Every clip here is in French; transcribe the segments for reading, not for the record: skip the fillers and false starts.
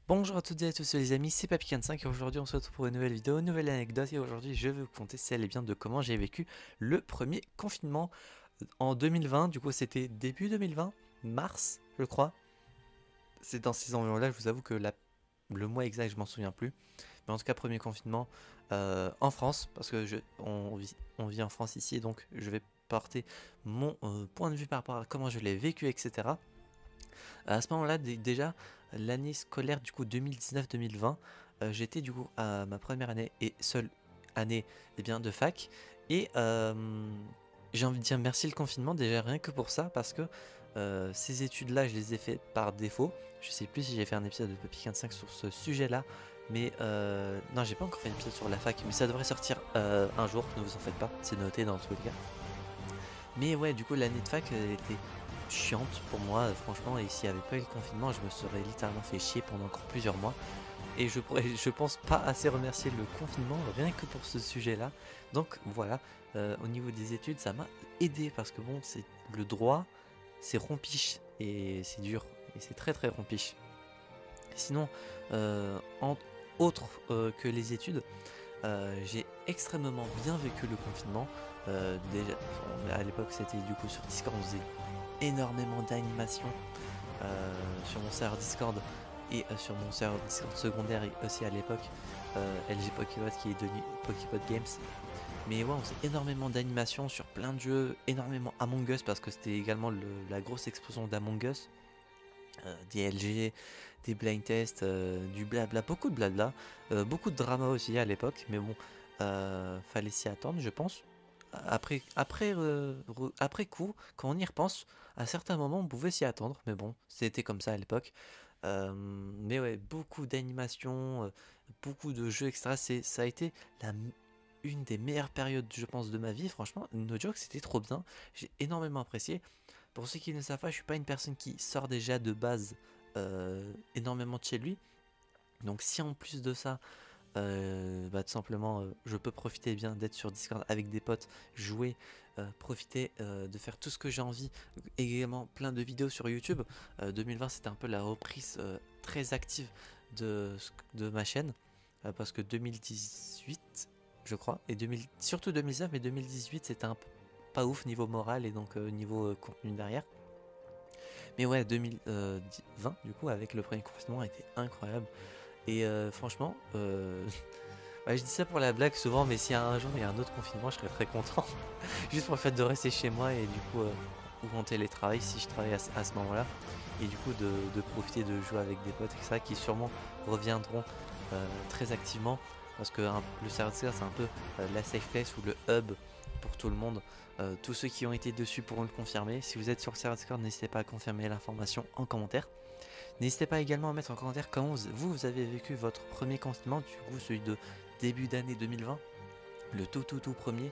Bonjour à toutes et à tous les amis, c'est Papy45 et aujourd'hui on se retrouve pour une nouvelle vidéo, une nouvelle anecdote et aujourd'hui je vais vous conter celle et bien de comment j'ai vécu le premier confinement en 2020, du coup c'était début 2020, mars je crois, c'est dans ces environs-là, je vous avoue que le mois exact je m'en souviens plus, mais en tout cas premier confinement en France parce que on vit en France ici et donc je vais porter mon point de vue par rapport à comment je l'ai vécu etc. À ce moment-là, déjà, l'année scolaire du coup 2019-2020, j'étais du coup à ma première année et seule année bien, de fac. Et j'ai envie de dire merci le confinement, déjà rien que pour ça, parce que ces études-là, je les ai fait par défaut. Je sais plus si j'ai fait un épisode de Papy 45 sur ce sujet-là, mais non, j'ai pas encore fait un épisode sur la fac, mais ça devrait sortir un jour, ne vous en faites pas, c'est noté dans tous les cas. Mais ouais, du coup, l'année de fac était chiante pour moi, franchement, et s'il n'y avait pas eu le confinement, je me serais littéralement fait chier pendant encore plusieurs mois. Et je pense pas assez remercier le confinement, rien que pour ce sujet-là. Donc voilà, au niveau des études, ça m'a aidé parce que bon, c'est le droit, c'est rompiche et c'est dur, et c'est très très rompiche. Sinon, en autre que les études, j'ai extrêmement bien vécu le confinement. Déjà, à l'époque, c'était du coup sur Discord, on faisait énormément d'animations sur mon serveur Discord et sur mon serveur Discord secondaire et aussi à l'époque LG Pokébot qui est devenu Pokébot Games. Mais ouais, on faisait énormément d'animations sur plein de jeux, énormément Among Us parce que c'était également la grosse explosion d'Among Us. Des LG, des blind tests, du blabla, beaucoup de blabla, beaucoup de drama aussi à l'époque, mais bon, fallait s'y attendre, je pense. Après coup, quand on y repense, à certains moments on pouvait s'y attendre, mais bon, c'était comme ça à l'époque. Mais ouais, beaucoup d'animations, beaucoup de jeux, etc. Ça a été la, une des meilleures périodes, je pense, de ma vie. Franchement, no joke, c'était trop bien. J'ai énormément apprécié. Pour ceux qui ne le savent pas, je suis pas une personne qui sort déjà de base énormément de chez lui. Donc si en plus de ça, tout simplement, je peux profiter bien d'être sur Discord avec des potes, jouer, profiter de faire tout ce que j'ai envie. Également plein de vidéos sur YouTube. 2020 c'était un peu la reprise très active de ma chaîne. Parce que 2018 je crois, et surtout 2019, mais 2018 c'était un peu pas ouf niveau moral et donc niveau contenu derrière. Mais ouais, 2020 du coup avec le premier confinement a été incroyable. Et franchement, ouais, je dis ça pour la blague souvent, mais si un jour il y a un autre confinement, je serais très content. Juste pour le fait de rester chez moi et du coup, ou en télétravail si je travaille à ce moment-là. Et du coup, de profiter de jouer avec des potes, etc. qui sûrement reviendront très activement. Parce que le serveur Discord, c'est un peu la safe place ou le hub pour tout le monde. Tous ceux qui ont été dessus pourront le confirmer. Si vous êtes sur le serveur Discord, n'hésitez pas à confirmer l'information en commentaire. N'hésitez pas également à mettre en commentaire comment vous avez vécu votre premier confinement, du coup celui de début d'année 2020, le tout premier.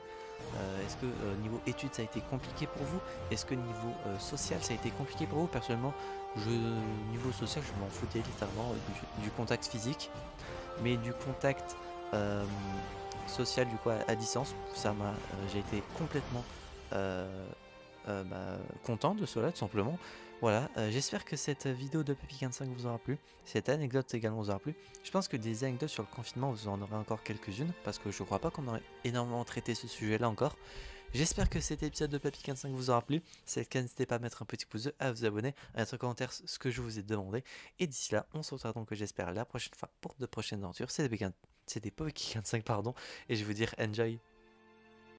Est-ce que niveau études ça a été compliqué pour vous? Est-ce que niveau social ça a été compliqué pour vous? Personnellement, niveau social je m'en foutais littéralement du contact physique, mais du contact euh, social du coup à distance, j'ai été complètement euh, content de cela tout simplement. Voilà, j'espère que cette vidéo de Papy45 vous aura plu, cette anecdote également vous aura plu. Je pense que des anecdotes sur le confinement vous en aurez encore quelques-unes, parce que je crois pas qu'on aurait énormément traité ce sujet là encore. J'espère que cet épisode de Papy45 vous aura plu, si c'est le cas n'hésitez pas à mettre un petit pouce bleu, à vous abonner, à mettre en commentaire ce que je vous ai demandé. Et d'ici là, on se retrouvera donc j'espère la prochaine fois pour de prochaines aventures. C'était Papy45 pardon, et je vais vous dire enjoy.